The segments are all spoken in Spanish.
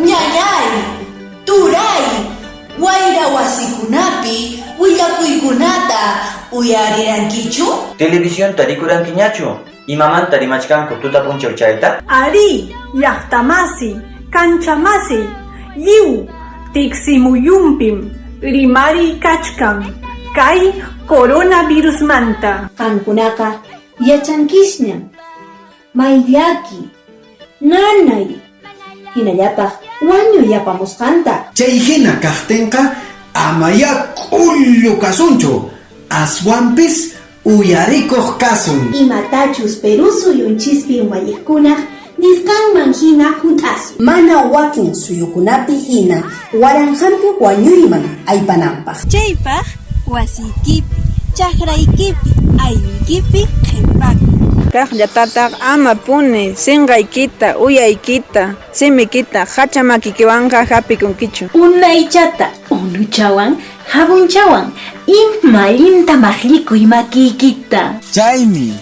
Ñañay, turay, wayra wasikunapi willakuykunata uyarirankichu? Televisión tarikurankiñachu? Imamanta rimachkanku tuta punchaw chayta? Ari, llaqtamasi, kanchamasi, lliw, tiqsimuyumpim, rimari kachkan, kay coronavirus manta. Qankunaqa yachankishña, mayllaki, nanay, hinallapaq wañuyapamusqanta. Chay hina kaqtinqa amaya kullu kasunchu, aswanpis uyarikuq kasun. Imatachus Perú suyunchispi umalliqkunaq nisqanman hina hunt'asun. Mana wakin suyukunapi hina waranhampi wañuyman aypananpaq. Chaypaq wasiykipi, chakraykipi, ayluykipi qhipakuy. Kaqllatataq ama puni sinqaykita, uyaykita, simikita hachamakikiwanqa hapikunkichu. Unaychata unuchawan, habunchawan, imallinta maqllikuy makiykita. Chaymi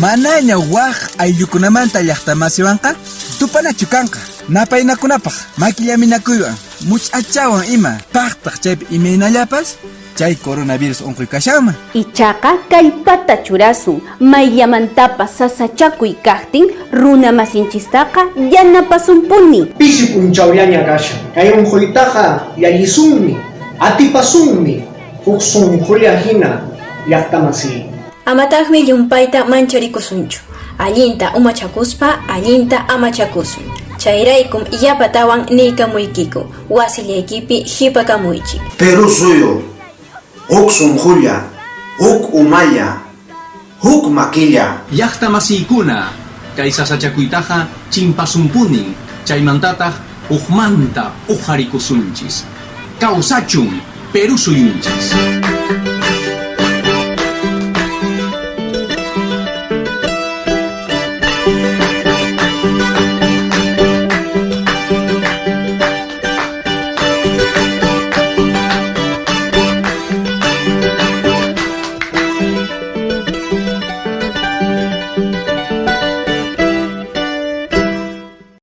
manaña waq ayllukunamanta llaqtamasiwanqa tupanachu kanqa napaynakunapaq makillaminakuywan much'achawan ima paqtaq chaypi imaynallapas chay coronavirus unquy kashanman. Ichaqa kallpata churasun mayllamantapas sasachakuy kaqtin runa masinchistaqa yanapasunpuni. Pisi punchawllaña kashan kay unquytaqa llallisunmi atipasunmi huk sunqulla hina llaqtamasi. Amataqmi llumpayta mancharikusunchu. Allinta umachakuspa allinta amachakusun. Chayraykum yapatawan niykamuykiku. Wasillaykipi hipakamuychik. Perú suyo, huk sunqulla, huk umaya, huk maquilla. Llaqtamasiykuna kay sasachakuytaqa chimpasumpunin chaymantataq hukmanta uharikusunchis. Kawsachun Perú suyunchis.